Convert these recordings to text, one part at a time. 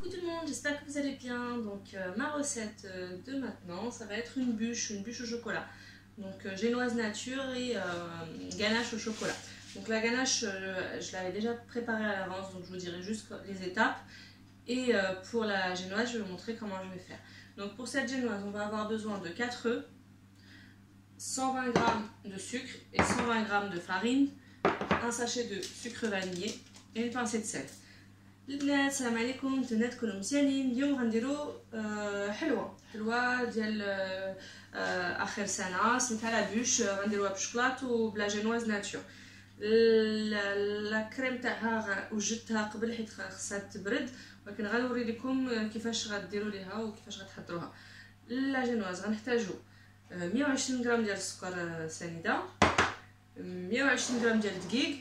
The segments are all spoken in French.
Coucou tout le monde, j'espère que vous allez bien. Donc ma recette de maintenant, ça va être une bûche au chocolat. Donc génoise nature et ganache au chocolat. Donc la ganache, je l'avais déjà préparée à l'avance, donc je vous dirai juste les étapes. Et pour la génoise, je vais vous montrer comment je vais faire. Donc pour cette génoise, on va avoir besoin de 4 œufs, 120 g de sucre et 120 g de farine, un sachet de sucre vanillé et une pincée de sel. البنات السلام عليكم، نتمنى تكونوا مزيانين. اليوم غنديروا حلوه ديال اخر سنه سميتها لا بوش، غنديروها بالشوكلاط وبلا جينواز ناتور. لا كريم تاعها وجدتها قبل حيت خصها تبرد، ولكن غنوري لكم كيفاش غديروا ليها وكيفاش غتحضروها. لا جينواز غنحتاجوا 120 غرام ديال السكر سنيده، 120 غرام ديال الدقيق،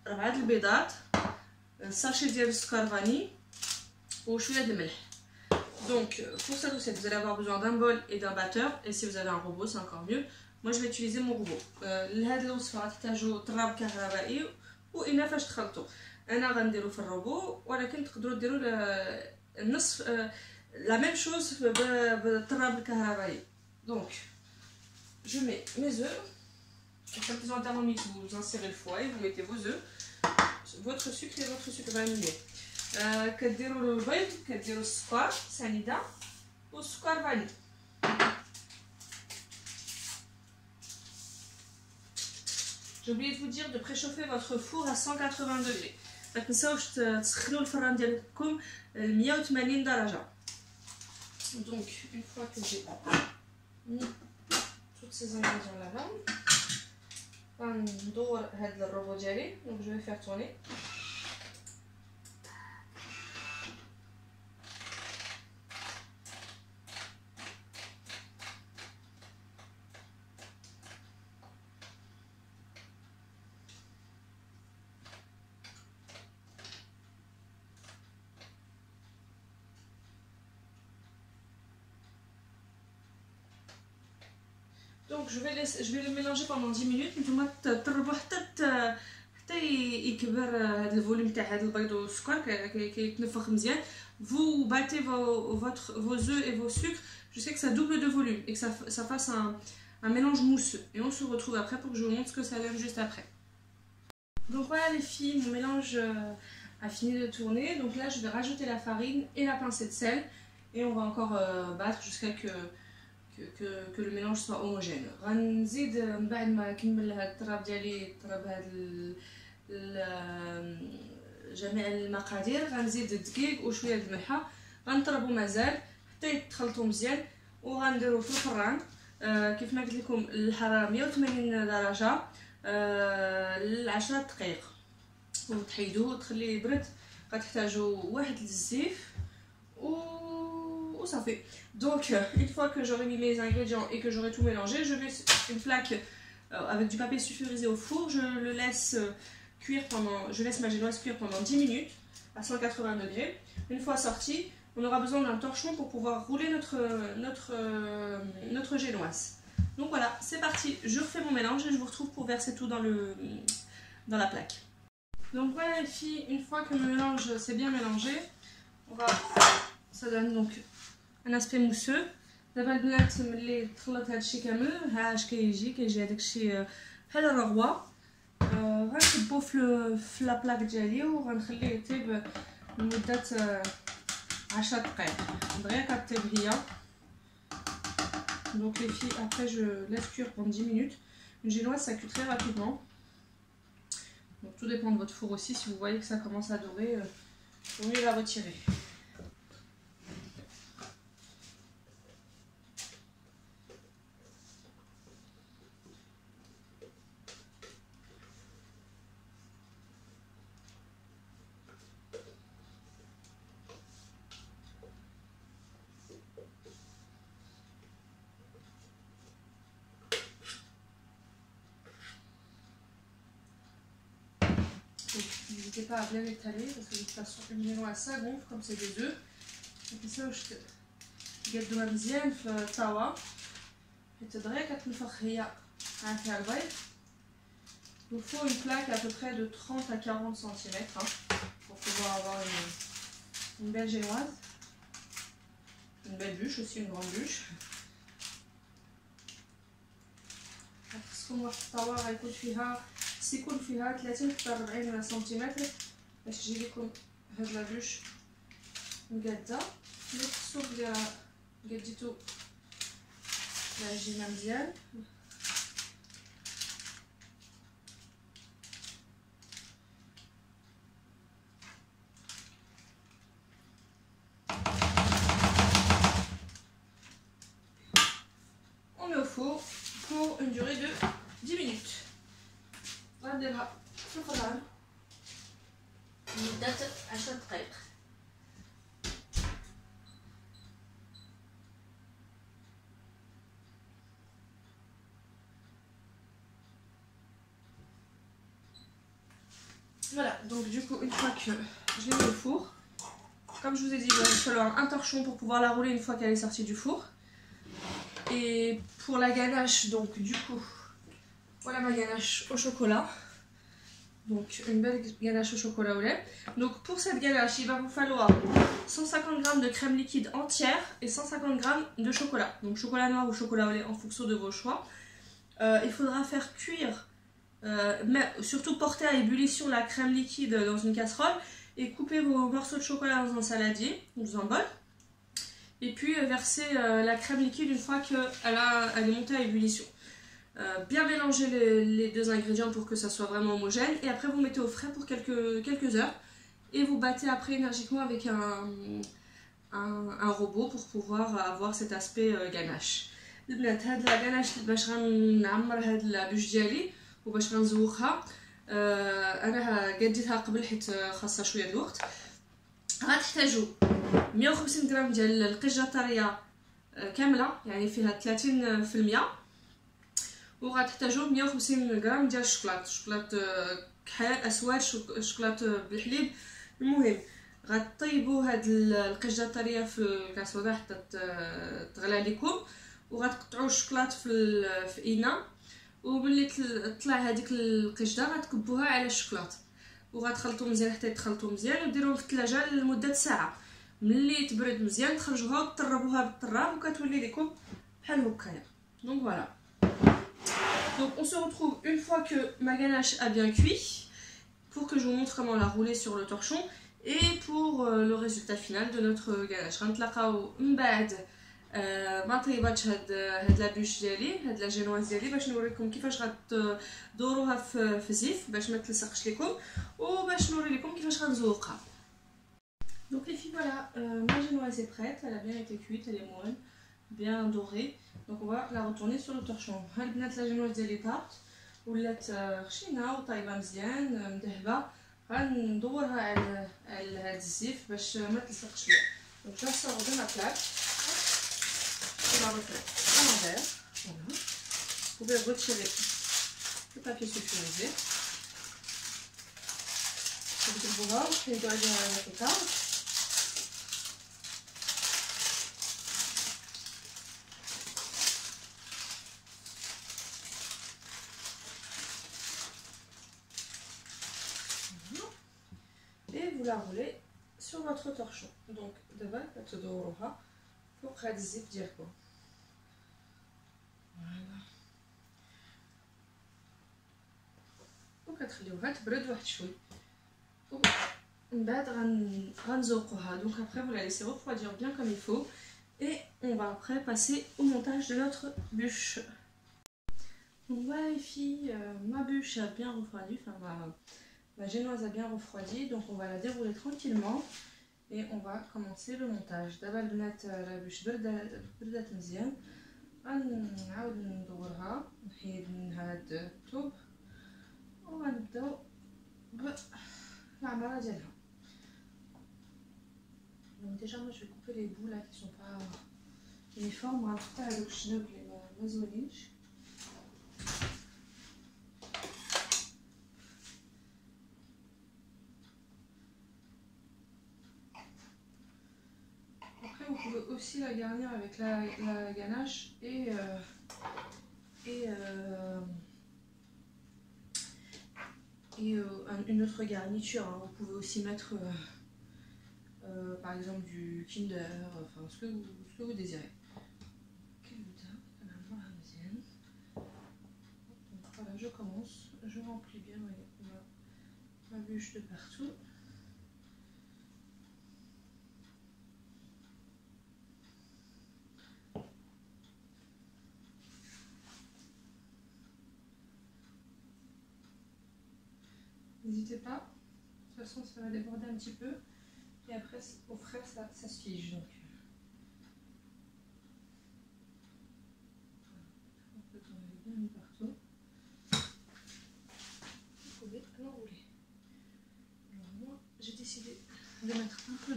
4 البيضات، sachet de sucre vanille ou chouïa de melh. Donc pour cette recette, vous allez avoir besoin d'un bol et d'un batteur, et si vous avez un robot c'est encore mieux. Moi je vais utiliser mon robot. لهاد الوصفه غتحتاجوا تراب كهربائي وإناء فاش تخلطوا. انا غنديرو في الروبو، ولكن تقدروا ديروا النصف la même chose بالتراب الكهربائي. Donc je mets mes œufs. Quand ils ont un thermomètre, vous insérez le foie et vous mettez vos œufs, votre sucre et votre sucre vanillé. كديروا البيض، كديروا السكر سنيده والسكر فاني. J'ai oublié de vous dire de préchauffer votre four à 180 degrés. ما تنساوش تسخنوا الفران ديالكم 180 درجه. Donc une fois que j'ai mis tous ces ingrédients là-bas, غندور هاد الروبو ديالي. Donc je vais faire tourner. Donc je vais le mélanger pendant 10 minutes. نتوما تطربوا حتى يكبر هذا الفوليوم تاع هذا البيض والسكر، كيتنفخ مزيان. Vous battez vos œufs et vos sucres jusqu'à que ça double de volume et que ça fasse un mélange mousseux. Et on se retrouve après pour que je vous montre ce que ça donne juste après. Donc voilà les filles, mon mélange a fini de tourner. Donc là je vais rajouter la farine et la pincée de sel et on va encore battre jusqu'à que le mélange soit homogène. غنزيد من بعد ما كمل هاد التراب ديالي، طرب هاد جميع المقادير، غنزيد الدقيق وشويه د الملحه، غنطربو مازال حتى يتخلطوا مزيان، وغنديرو في الفران كيف ما قلت لكم الحراره 180 درجه ل10 دقائق، وتحيدوه وتخليه يبرد. غتحتاجوا واحد الزيف ça fait. Donc une fois que j'aurai mis mes ingrédients et que j'aurai tout mélangé, je mets une plaque avec du papier sulfurisé au four. Je le laisse cuire je laisse ma génoise cuire pendant 10 minutes à 180 degrés. Une fois sorti, on aura besoin d'un torchon pour pouvoir rouler notre génoise. Donc voilà, c'est parti. Je refais mon mélange et je vous retrouve pour verser tout dans la plaque. Donc voilà les filles, une fois que le mélange s'est bien mélangé, ça donne donc un aspect mousseux. دابا البنات ملي تخلط هادشي كامل ها اش كيجي هداك الشيء بحال الرغوه. غنكبو في لابلاك ديالي وغنخليه يطيب لمده 10 دقائق دغيا كطيب هي. Donc les filles, après je laisse cuire pendant 10 minutes. Une génoise ça cuit très rapidement. Donc tout dépend de votre four aussi. Si vous voyez que ça commence à dorer, il vaut mieux la retirer. N'hésitez pas à bien l'étaler parce que de toute façon une génoise ça gonfle comme c'est des œufs. Donc ça واش قدوها مزيان في الطاوه حيت دغيا كتنفخ هي فيها البيض. Il faut une plaque à peu près de 30 à 40 cm pour pouvoir avoir une belle génoise. une belle bûche aussi, une grande bûche. خصكم واحد الطاوه غيكون فيها سيكون فيها 30 حتى 40 سنتيمتر باش تجي لكم هاد لا بوش مقاده. خصو بلي قديتو العجينه مزيان. On met au four pour une durée de 10 minutes. غنديرها في الفران لمدة 10 دقائق. Voilà, donc du coup, une fois que je l'ai mis au four, comme je vous ai dit, il va falloir un torchon pour pouvoir la rouler une fois qu'elle est sortie du four. Et pour la ganache, donc du coup, voilà ma ganache au chocolat. Donc une belle ganache au chocolat au lait. Donc pour cette ganache, il va vous falloir 150 g de crème liquide entière et 150 g de chocolat. Donc chocolat noir ou chocolat au lait en fonction de vos choix. Il faudra faire cuire, mais surtout porter à ébullition la crème liquide dans une casserole et couper vos morceaux de chocolat dans un saladier ou dans un bol. Et puis verser la crème liquide une fois qu'elle est montée à ébullition. Bien mélanger les deux ingrédients pour que ça soit vraiment homogène. Et après vous mettez au frais pour quelques heures. Et vous battez après énergiquement avec un robot pour pouvoir avoir cet aspect ganache. البنات هاد لا غاناش باش غنعمر هاد لابوش ديالي وباش غنزوقها. انا قديتها قبل حيت خاصها شويه د الوقت. غتحتاجوا 150 غرام ديال القشده طريه كامله يعني فيها 30%. وغتحتاجوا 150 غرام ديال الشوكولات كحل اسود شوكولات بالحليب. المهم غطيبوا هاد القشده الطريه في الكاسوده حتى تغلى لكم وغتقطعوا الشوكولات في اناء وملي تطلع هذيك القشده غتكبوها على الشوكولات وغتخلطوا مزيان حتى يتخلطوا مزيان وديروهم في الثلاجه لمده ساعه. ملي تبرد مزيان تخرجوها وتطربوها بالطراب وكتولي لكم بحال هكايا. دونك فوالا. Donc on se retrouve une fois que ma ganache a bien cuit pour que je vous montre comment la rouler sur le torchon et pour le résultat final de notre ganache. غنتلاقاو من بعد ما طيباتش هاد لابوش ديالي هاد لا جينواز ديالي باش نوريكم كيفاش غدوروها في الزيت باش ما تلصقش لكم وباش نوري لكم كيفاش غنزوقها. Donc les filles, voilà, ma génoise est prête, elle a bien été cuite, elle est molle, bien dorée. Donc on va la retourner sur le torchon. هاد البنات لا جينواز ديالي طابت ولات خشينه وطايبه مزيان مذهبه. غندورها على هاد الزيت باش ما تلصقش ليا. Donc je la sors de ma plaque. On va refaire à l'envers. Voilà. Vous pouvez retirer le papier sulfurisé. بتجيبوها وتحيدوا عليها القطع. Et vous la roulez sur votre torchon. Donc دابا كتدوروها فوق هاد الزيت ديالكم. فوالا. وكتخليوها تبرد واحد شوي. ومن بعد غنزوقوها. Donc après vous la laissez refroidir bien comme il faut et on va après passer au montage de notre bûche. Donc voilà les filles, ma bûche a bien refroidi, enfin ma génoise a bien refroidi, donc on va la dérouler tranquillement et on va commencer le montage. دابا البنات la bûche بردات مزيان غنعاود ندورها نحيد منها هاد الثوب وغنبداو بالعمارة ديالها. Donc déjà moi je vais couper les bouts là qui sont pas uniformes. غنقطع هادوك الشناب اللي ما زوينينش. Après vous pouvez aussi la garnir avec la ganache et une autre garniture. Hein. Vous pouvez aussi mettre par exemple du Kinder, enfin ce que vous désirez. Donc voilà, je commence, je remplis bien ma bûche de partout. N'hésitez pas, de toute façon ça va déborder un petit peu et après au frais ça se fige. Donc on peut tourner bien partout. Vous pouvez l'enrouler. Alors moi j'ai décidé de mettre un peu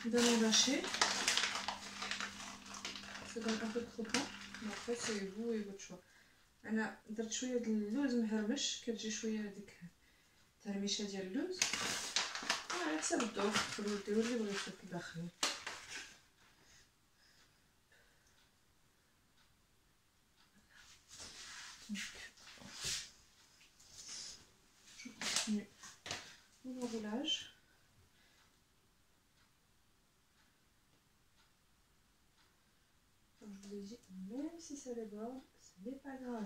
d'amande hachée. Ça donne un peu de croquant, mais après c'est vous et votre choix. انا درت شويه ديال اللوز مهرمش كتجي شويه هذيك التهرميشه ديال اللوز على حسب الذوق تقدروا ديروا اللي بغيتو في الداخل. Je continue mon enroulage. Comme je vous ai dit, même si ça déborde, ce n'est pas grave.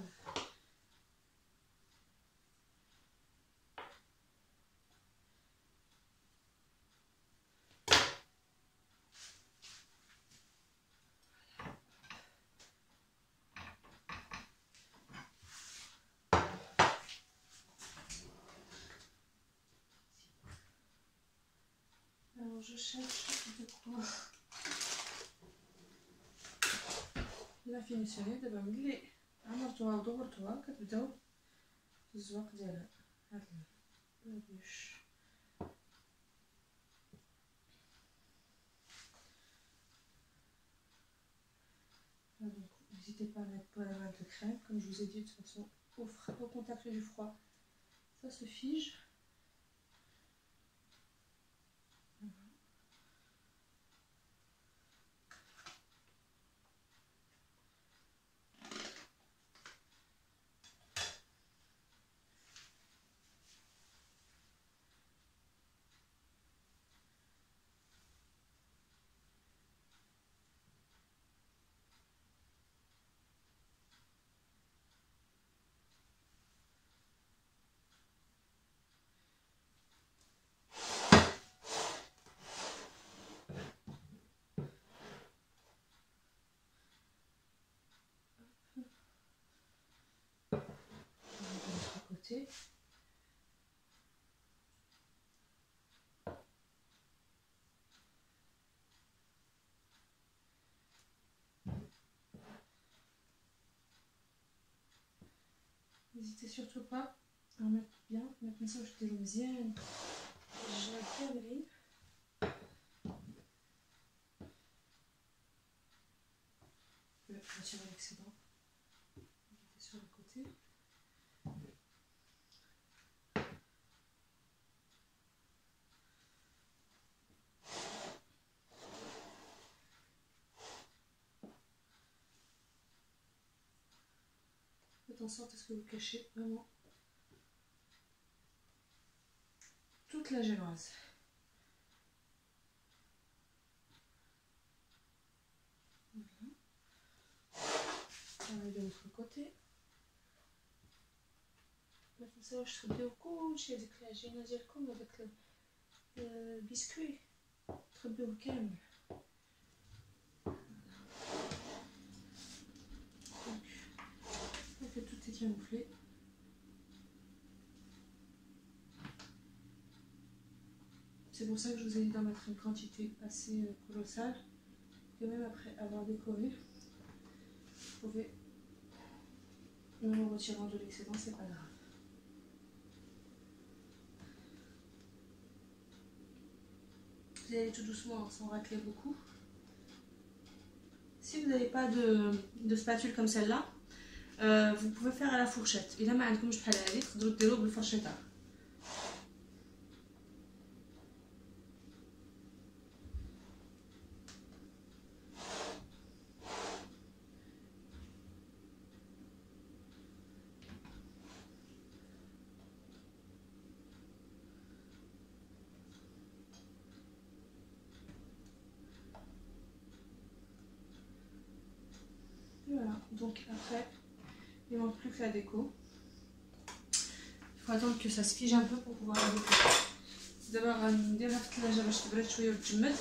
Alors je cherche de quoi لا فينيسيوني. دابا ملي عمرتوها ودورتوها كتبداو في الزواق ديالها. هاد لابوش donc n'hésitez pas à mettre pas la de crème, comme je vous ai dit, de toute façon au contact du froid ça se fige. Côté. N'hésitez surtout pas à en mettre bien, mettre comme ça je t'ai مزيان الجراد كاملين. Retirer l'excédent, mettez sur le côté. Faites en sorte à ce que vous cachez vraiment toute la génoise. Voilà. Pareil de l'autre côté. ما تنساوش تخبيو كلشي هذيك العجينه ديالكم وداك البسكوي تخبيوه كامل. Donc que tout est camouflé. C'est pour ça que je vous ai dit d'en mettre une quantité assez colossale, que même après avoir décoré, vous pouvez, même en retirant de l'excédent, c'est pas grave. Vous allez tout doucement sans racler beaucoup. Si vous n'avez pas de spatule comme celle-là, vous pouvez faire à la fourchette. Et là, comme je parle à la litre, de l'eau, le fourchette. prêt. Il manque plus que la déco. Il faut attendre que ça se fige un peu pour pouvoir la décorer. D'abord غنديرها في الثلاجة باش تبرد شوية وتجمد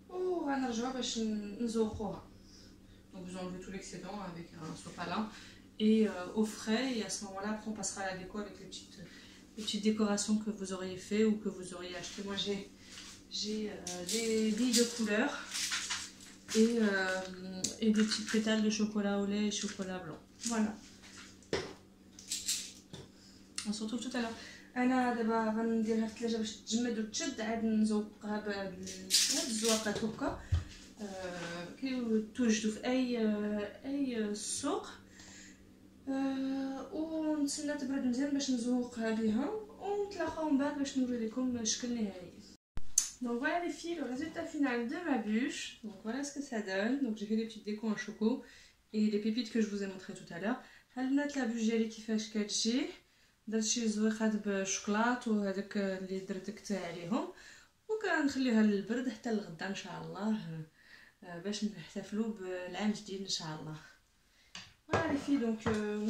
وغنرجعوها باش نزوقوها. Donc vous enlevez tout l'excédent avec un sopalin et au frais, et à ce moment-là après on passera à la déco avec les petites décorations que vous auriez fait ou que vous auriez acheté. Moi j'ai des billes de couleur et des petites pétales de chocolat au lait et chocolat blanc. Voilà. On se retrouve tout à l'heure. انا دابا غنديرها في الثلاجه باش تجمد وتشد، عاد نزوقها بهاد الزواقات هكا. كيتوجدوا في اي سوق، ونتسنى تبرد مزيان باش نزوقها بها ونتلاقاو من بعد باش نوري لكم الشكل النهائي. Donc voilà les filles, le résultat final de ma bûche. Donc voilà ce que ça donne. Donc j'ai fait des petites décos en choco et les pépites que je vous ai montré tout à l'heure. هالبنات la bûche ديالي كيفاش كتجي، درت شي زويقات بالشوكلاط وهذاك اللي درت عليهم، وكنخليها للبرد حتى الغدا ان شاء الله باش نحتفلوا بالعام الجديد ان شاء الله. Voilà les filles, donc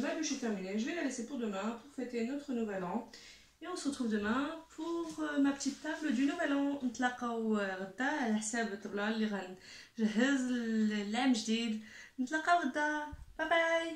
ma bûche est terminée. Je vais la laisser pour demain pour fêter notre nouvel an. Et on se retrouve demain pour ma petite table du nouvel an. نتلاقاو غدا على حساب الطبلة اللي غنجهز للعام الجديد. نتلاقاو غدا. باي باي.